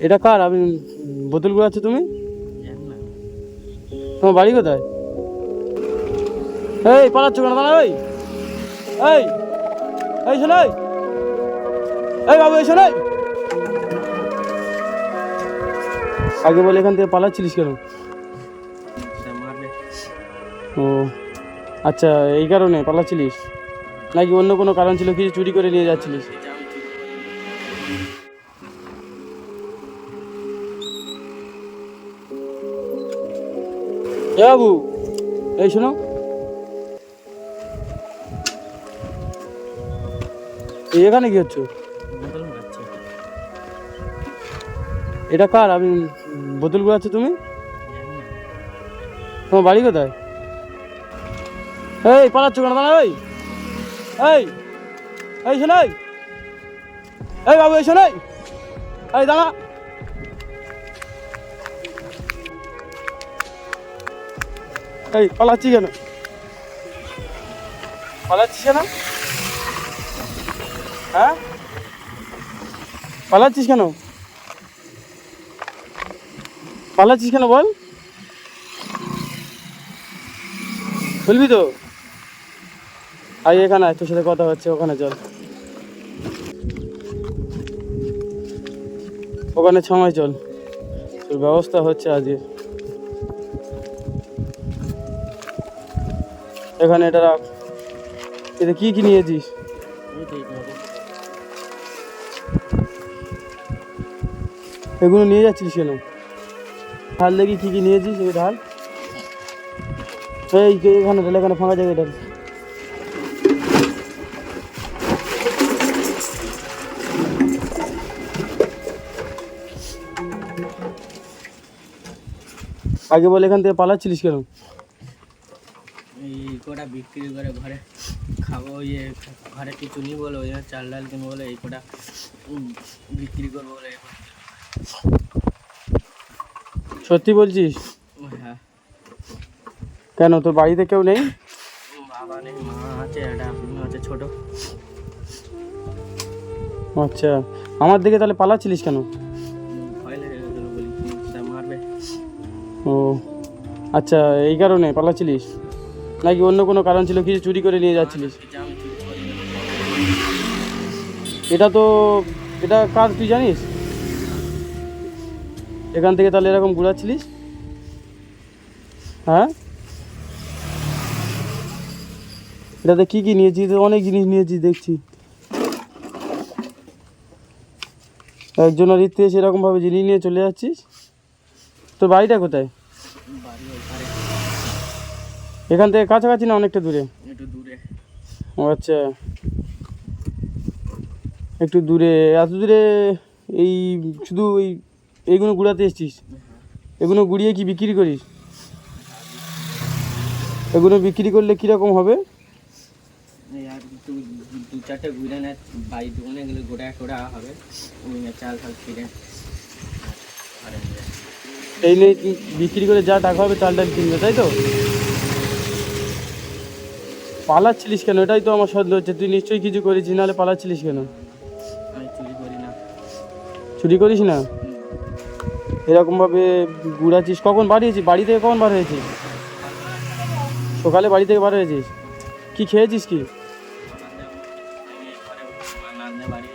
এটা কার? আমি বোতল গুলাচ্ছ তুমি? তোমার বাড়ি কোথায়? এই পালাচ্ছ কেন? দাঁড়া, ওই এই এই শোন, এই বাবু এই শোন, আগে বলে এখান থেকে পালাচ্ছিলিস কেন? ও আচ্ছা, এই কারণে পালাচ্ছিলিস নাকি অন্য কোনো কারণ ছিল? কিছু চুরি করে নিয়ে যাচ্ছিলিস? এ বাবু এই শোনো, এখানে কি হচ্ছে? এটা কার? আমি বোতল গুলাচ্ছ তুমি? তোমার বাড়ি কোথায়? এই পালাচ্ছ কেন? দাঁড়া, ওই এই এই শোন, এই বাবু এই শোন, এই দাঁড়া, এই পালাচ্ছি কেন? পালাচ্ছিস কেন? হ্যাঁ পালাচ্ছিস কেন? পালাচ্ছিস কেন বল, বলবি তো? আই এখানে আয়, তোর সাথে কথা হচ্ছে, ওখানে চল, ওখানে সময় চল, তোর ব্যবস্থা হচ্ছে আজকে। এখানে এটা রাখ, এটা কি কি নিয়েছিস? এগুলো নিয়ে যাচ্ছিস কেন? ঢাল দেখি কি কি নিয়েছিস, এই ঢাল, এই এখানে ঢাল, এখানে ফাঁকা জায়গায় ঢাল। আগে বলে এখান থেকে পালাচ্ছিলিস কেন? এই কটা বিক্রি করে ঘরে খাবো, ইয়ে ঘরে কিছু নেই বলে ওই জন্য চাল ডাল কিনবো বলে এই কটা বিক্রি করবো বলে। সত্যি বলছিস? হ্যাঁ। কেন, তোর বাড়িতে কেউ নেই? বাবা নেই, মা আছে, একটা আছে ছোট। আচ্ছা, আমার দিকে তাহলে পালাচ্ছিলিস কেন? ভয় লেগে গেছিল বলি মারবে। ও আচ্ছা, এই কারণে পালাচ্ছিলিস নাকি অন্য কোনো কারণ ছিল? কিছু চুরি করে নিয়ে যাচ্ছিলিস? আমি চুরি করি না। এটা তো, এটা কার তুই জানিস? এখান থেকে তাহলে এরকম ঘুরাচ্ছিলিস? হ্যাঁ, এটাতে কি কি নিয়েছিস? অনেক জিনিস নিয়েছিস দেখছি, একজনের ইচ্ছে সেরকমভাবে জিনিস নিয়ে চলে যাচ্ছিস। তোর বাড়িটা কোথায়? বাড়ি ওই ধারে, এখান থেকে কাছাকাছি না অনেকটা দূরে? একটু দূরে। ও আচ্ছা, একটু দূরে। এত দূরে এই শুধু এইগুলো গুড়াতে এসছিস? এগুলো গুড়িয়ে কি বিক্রি করিস? এগুলো বিক্রি করলে কীরকম হবে? এই আর দু চারটে ঘুরে নেয় বাড়ি দোকানে গেলে গোটা টোটা হবে, ওই চাল ফাল কিনে ঘরে নিয়ে যায়। এই নিয়ে বিক্রি করে যা টাকা হবে চাল ডাল কিনবে, তাই তো? পালাচ্ছিলিস কেন? এটাই তো আমার সন্দেহ হচ্ছে, তুই নিশ্চয়ই কিছু করেছিস, নাহলে পালাচ্ছিলিস কেন? আমি চুরি করি না। চুরি করিস না? এরকমভাবে ঘুরাচ্ছিস। কখন বাড়িয়েছিস? বাড়ি থেকে কখন বার হয়েছিস? সকালে বাড়ি থেকে বার হয়েছিস? কি খেয়েছিস কি? নান্নে বাড়ি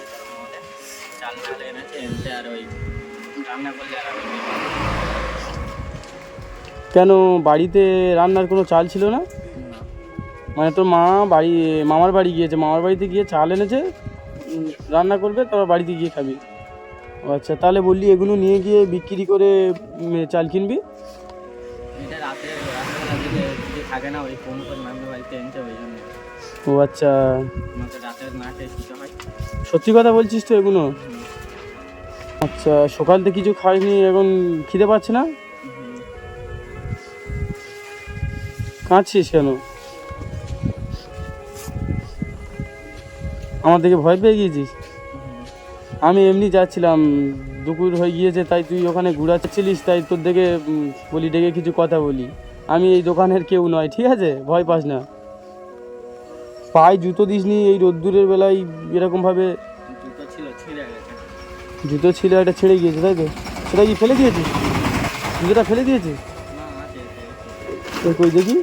চাল ডাল এনেছে এনতে, আর ওই রান্না করলে আর কেন, বাড়িতে রান্নার কোনো চাল ছিল না? মানে তোর মা মামার বাড়ি গিয়েছে, মামার বাড়িতে গিয়ে চাল এনেছে, রান্না করবে, তারপর বাড়িতে গিয়ে খাবি। ও আচ্ছা, তাহলে বললি এগুলো নিয়ে গিয়ে বিক্রি করে চাল কিনবি? এটা রাতের দিকে যদি থাকে না, ওই ফোন করে নান্নে বাড়িতে এনেছে ওই জন্য। ও আচ্ছা, আমাকে রাতের না খেয়ে শুতে হয়। সত্যি কথা বলছিস তো এগুলো? আচ্ছা, সকাল থেকে কিছু খাইনি, এখন খিদে পাচ্ছে না? কাঁদছিস কেন? আমার দিকে ভয় পেয়ে গিয়েছিস? আমি এমনি যাচ্ছিলাম, দুপুর হয়ে গিয়েছে, তাই তুই ওখানে ঘুরাচ্ছিলিস, তাই তোর দিকে বলি ডেকে কিছু কথা বলি। আমি এই দোকানের কেউ নয়, ঠিক আছে? ভয় পাস না। পায়ে জুতো দিসনি এই রোদ্দুরের বেলায় এরকমভাবে? জুতো ছিল ছিঁড়ে গেছে। জুতো ছিল একটা ছেড়ে গিয়েছে তাই তো? সেটা কি ফেলে দিয়েছিস? জুতোটা ফেলে দিয়েছিস? না আছে তো কই দেখি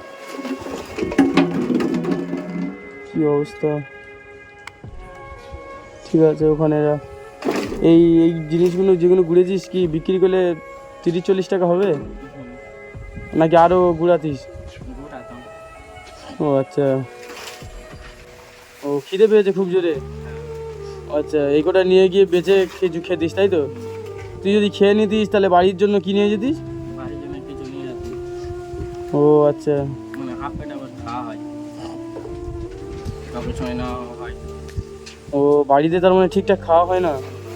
কি অবস্থা। ঠিক আছে ওখানে রাখ। এই এই জিনিসগুলো যেগুলো ঘুরেছিস কি বিক্রি করলে 30-40 টাকা হবে নাকি আরও ঘুরাতিস? ঘোরাতাম। ও আচ্ছা। ও খিদে পেয়েছে খুব জোরে? আচ্ছা এই কটা নিয়ে গিয়ে বেচে খেতিস তাই তো? তুই যদি খেয়ে নিতিস তাহলে বাড়ির জন্য কি নিয়ে যেতিস? বাড়ির জন্য কিছু নিয়ে যেতাম। ও আচ্ছা। মানে হাফ পেট আবার খাওয়া হয়, কাপড় সময় নেওয়া হয়। ও বাড়িতে তার মানে ঠিকঠাক খাওয়া হয় না?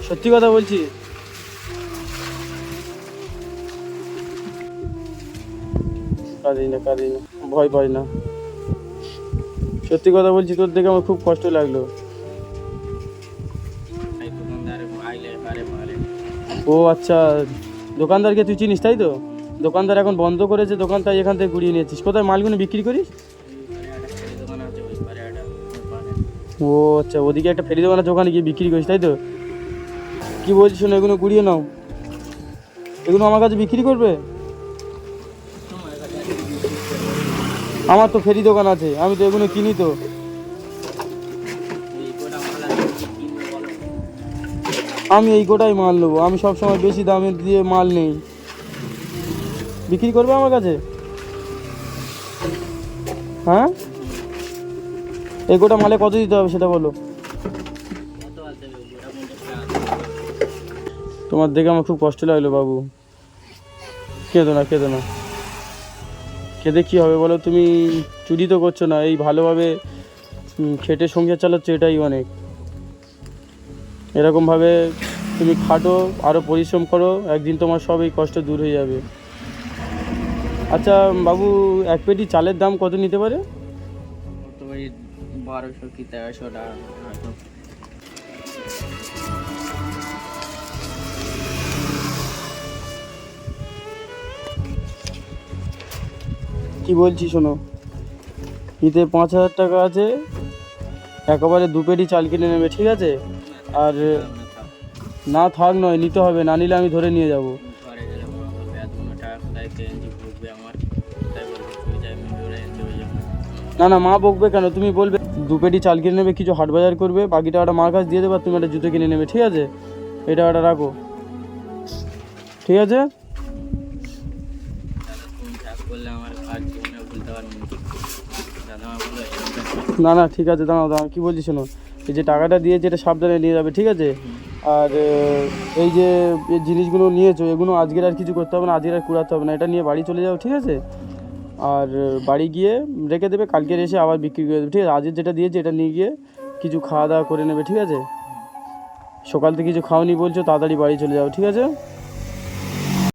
সত্যি কথা বলছি? কাঁদিস না কাঁদিস না, ভয় পাই না, সত্যি কথা বলছি। তোর দেখে আমার খুব কষ্ট লাগলো। তাই দোকানদার আইলে বারে বারে ও আচ্ছা, দোকানদারকে তুই চিনিস তাই তো? দোকানদার এখন বন্ধ করেছে দোকান, তাই এখান থেকে ঘুরিয়ে নিয়েছিস। কোথায় মালগুলো বিক্রি করিস? একটা ছেলে দোকান আছে ওই পারে একটা ওই পারে। ও আচ্ছা, ওদিকে একটা ফেরি দোকানের দোকানে গিয়ে বিক্রি করিস তাই তো? কি বলছিস শোনো, এগুলো ঘুরিয়ে নাও, এগুলো আমার কাছে বিক্রি করবে? তোমার কাছে আছে? আমার তো ফেরি দোকান আছে, আমি তো এগুলো কিনি তো। এই গোটা মাল আছে, কি কিনবে বলো? আমি এই গোটাই মাল নেবো, আমি সব সময় বেশি দামে দিয়ে মাল নেই। বিক্রি করবে আমার কাছে? হ্যাঁ, এই গোটা মালে কত দিতে হবে সেটা বলো। কত আছে গোটা 50 টাকা। তোমার দেখে আমার খুব কষ্ট লাগলো বাবু। কেঁদো না কেঁদো না, কেঁদে কী হবে বলো? তুমি চুরি তো করছো না, এই ভালোভাবে খেটে সংসার চালাচ্ছ, এটাই অনেক। এরকমভাবে তুমি খাটো, আরও পরিশ্রম করো, একদিন তোমার সব এই কষ্ট দূর হয়ে যাবে। আচ্ছা বাবু, এক পেটি চালের দাম কত নিতে পারে? তো ওই 1200 কি 1300 টাকা হয়তো। কি বলছি শোনো, নিতে 5000 টাকা আছে, একেবারে 2 পেটি চাল কিনে নেবে, ঠিক আছে? আর না থাক নয়, নিতে হবে, না নিলে আমি ধরে নিয়ে যাব। ঘরে গেলে মা বলবে এতগুলো টাকা কোথায় গেঞ্জি ভুগবে আমার, তাই বলবে তুই যাই মিলিয়ে এনজি হয়ে যাবে। না না, মা বকবে কেন? তুমি বলবে 2 পেটি চাল কিনে নেবে, কিছু হাট বাজার করবে, বাকি টাকাটা মার কাছে দিয়ে দেবে, আর তুমি একটা জুতো কিনে নেবে, ঠিক আছে? এই টাকাটা রাখো, ঠিক আছে? দাদা তুমি কাজ করলে আমার আর জীবনে ভুলতে পারবো না। দাদা আমার বললো না না ঠিক আছে, দাঁড়াও দাঁড়াও, কী বলছি শোনো, এই যে টাকাটা দিয়েছে এটা সাবধানে নিয়ে যাবে, ঠিক আছে? আর এই যে এই জিনিসগুলো নিয়েছো, এগুলো আজকের আর কিছু করতে হবে না, আজকের আর কুড়াতে হবে না, এটা নিয়ে বাড়ি চলে যাও, ঠিক আছে? আর বাড়ি গিয়ে রেখে দেবে, কালকে এসে আবার বিক্রি করে দেবে, ঠিক আছে? আজকের যেটা দিয়েছে এটা নিয়ে গিয়ে কিছু খাওয়া দাওয়া করে নেবে, ঠিক আছে? সকাল থেকে কিছু খাওনি বলছো, তাড়াতাড়ি বাড়ি চলে যাও, ঠিক আছে?